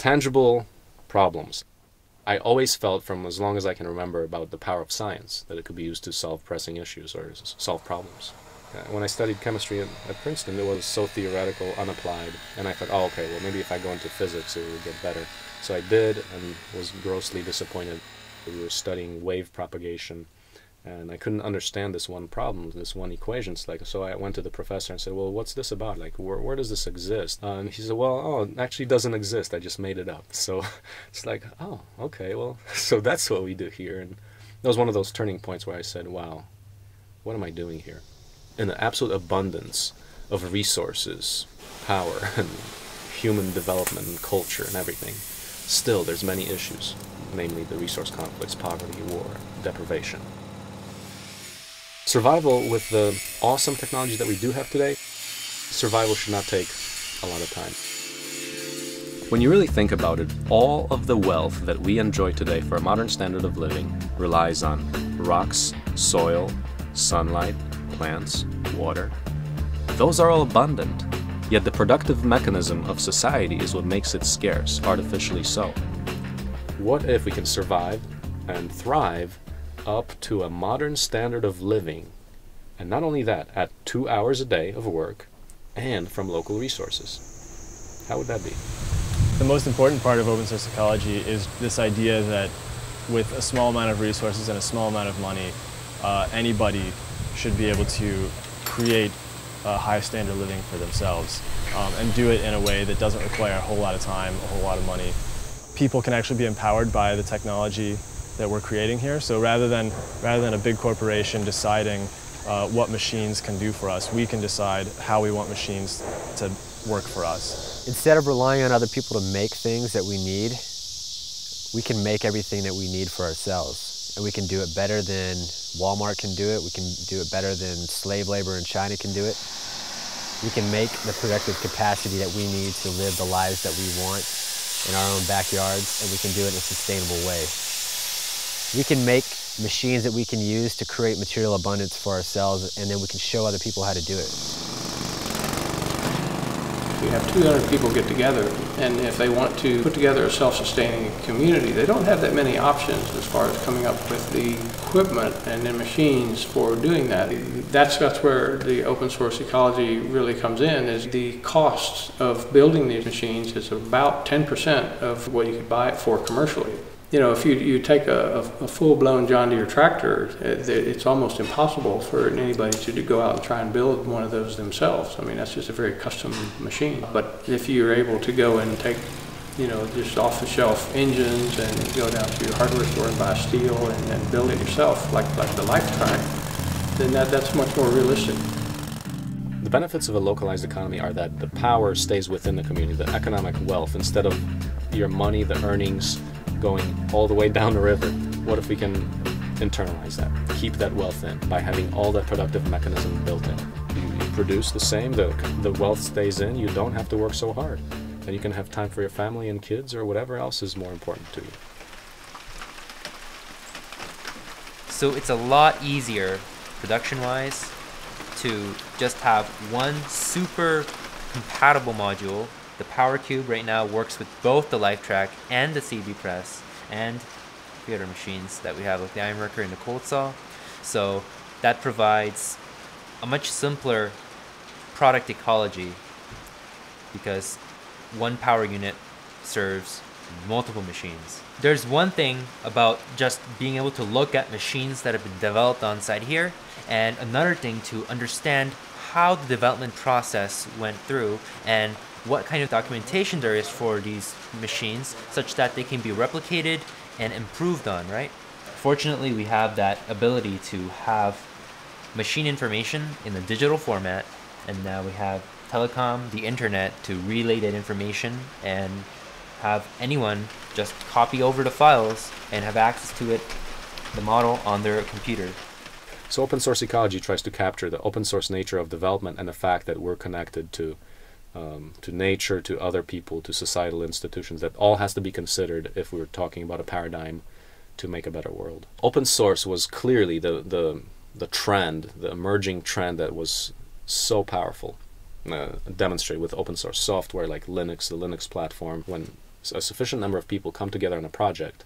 tangible problems. I always felt, from as long as I can remember, about the power of science, that it could be used to solve pressing issues or solve problems. When I studied chemistry at Princeton, it was so theoretical, unapplied, and I thought, oh, okay, well, maybe if I go into physics, it will get better. So I did, and was grossly disappointed. We were studying wave propagation, and I couldn't understand this one problem, this one equation. So I went to the professor and said, well, what's this about? Like, where does this exist? And he said, well, oh, it actually doesn't exist. I just made it up. So it's like, oh, okay, well, so that's what we do here. And that was one of those turning points where I said, wow, what am I doing here? In the absolute abundance of resources, power, and human development and culture and everything, still there's many issues, namely the resource conflicts, poverty, war, deprivation. Survival, with the awesome technology that we do have today, survival should not take a lot of time. When you really think about it, all of the wealth that we enjoy today for a modern standard of living relies on rocks, soil, sunlight, plants, water. Those are all abundant, yet the productive mechanism of society is what makes it scarce, artificially so. What if we can survive and thrive up to a modern standard of living, and not only that, at 2 hours a day of work and from local resources? How would that be? The most important part of open source ecology is this idea that with a small amount of resources and a small amount of money, anybody should be able to create a high standard of living for themselves and do it in a way that doesn't require a whole lot of time, a whole lot of money. People can actually be empowered by the technology that we're creating here. So rather than a big corporation deciding what machines can do for us, we can decide how we want machines to work for us. Instead of relying on other people to make things that we need, we can make everything that we need for ourselves. And we can do it better than Walmart can do it. We can do it better than slave labor in China can do it. We can make the productive capacity that we need to live the lives that we want in our own backyards, and we can do it in a sustainable way. We can make machines that we can use to create material abundance for ourselves, and then we can show other people how to do it. You have 200 people get together, and if they want to put together a self-sustaining community, they don't have that many options as far as coming up with the equipment and the machines for doing that. That's where the open source ecology really comes in, is the cost of building these machines is about 10% of what you could buy it for commercially. You know, if you take a full-blown John Deere tractor, it's almost impossible for anybody to go out and try and build one of those themselves. I mean, that's just a very custom machine. But if you're able to go and take, you know, just off-the-shelf engines and go down to your hardware store and buy steel and build it yourself, like the Lifetrack, then that's much more realistic. The benefits of a localized economy are that the power stays within the community, the economic wealth, instead of your money, the earnings, going all the way down the river. What if we can internalize that, keep that wealth in by having all that productive mechanism built in? You produce the same, the wealth stays in, you don't have to work so hard. And you can have time for your family and kids or whatever else is more important to you. So it's a lot easier, production-wise, to just have one super compatible module. The Power Cube right now works with both the Lifetrack and the CB Press and the other machines that we have, like the Ironworker and the Cold Saw. So that provides a much simpler product ecology because one power unit serves multiple machines. There's one thing about just being able to look at machines that have been developed on site here, and another thing to understand how the development process went through and what kind of documentation there is for these machines such that they can be replicated and improved on, right? Fortunately, we have that ability to have machine information in a digital format, and now we have telecom, the internet, to relay that information and have anyone just copy over the files and have access to it, the model, on their computer. So open source ecology tries to capture the open source nature of development and the fact that we're connected to nature, to other people, to societal institutions. That all has to be considered if we're talking about a paradigm to make a better world. Open source was clearly the trend, the emerging trend that was so powerful. Demonstrated with open source software like Linux, the Linux platform, when a sufficient number of people come together on a project,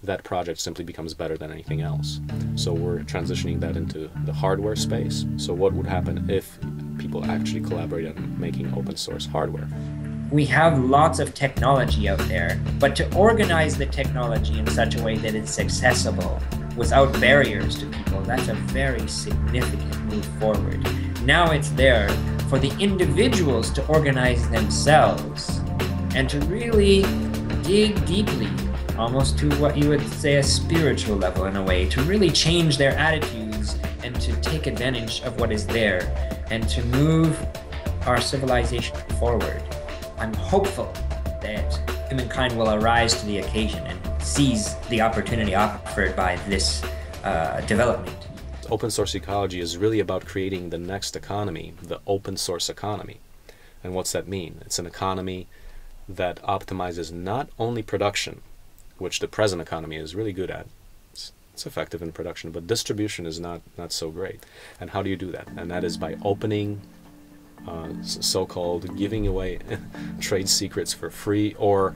that project simply becomes better than anything else. So we're transitioning that into the hardware space. So what would happen if people actually collaborate on making open source hardware? We have lots of technology out there, but to organize the technology in such a way that it's accessible without barriers to people, that's a very significant move forward. Now it's there for the individuals to organize themselves and to really dig deeply, almost to what you would say a spiritual level in a way, to really change their attitudes and to take advantage of what is there and to move our civilization forward. I'm hopeful that humankind will arise to the occasion and seize the opportunity offered by this development. Open source ecology is really about creating the next economy, the open source economy. And what's that mean? It's an economy that optimizes not only production, which the present economy is really good at. It's effective in production, but distribution is not so great. And how do you do that? And that is by opening so-called giving away trade secrets for free, or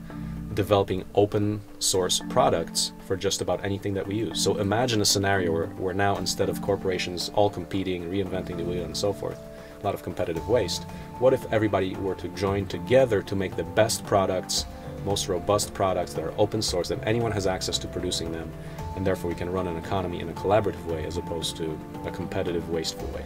developing open source products for just about anything that we use. So imagine a scenario where now, instead of corporations all competing, reinventing the wheel and so forth, a lot of competitive waste, what if everybody were to join together to make the best products, most robust products that are open source, that anyone has access to producing them, and therefore we can run an economy in a collaborative way as opposed to a competitive, wasteful way.